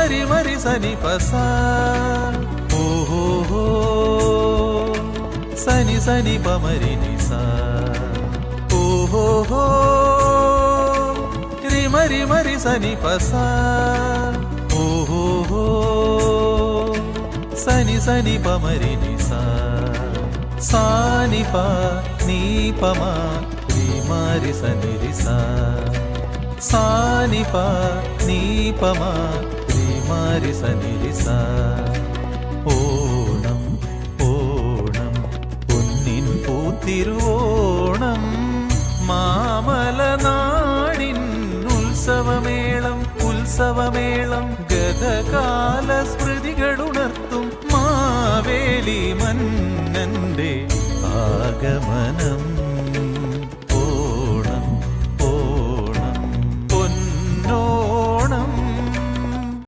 മരി മരി സനി പസ ഓഹോ സനി സനി പമരി നിസ ഓഹോ രി മരി മരി സനി പസ ഓഹോ സനി സനി പമരി നിസ സാനി പ നീ പമ രി മരി സനി രി സ സാനി പ നീ പമ രി മരി സനി രി സ ഓണം ഓണം പൊന്നിൻ പൂത്തിരുവോണം മാമലനാടിൻ ഉത്സവമേളം ഉത്സവമേളം ഗതകാല സ്മൃതികളുണർത്തും മാവേലി മന്നന്റെ ആഗമനം.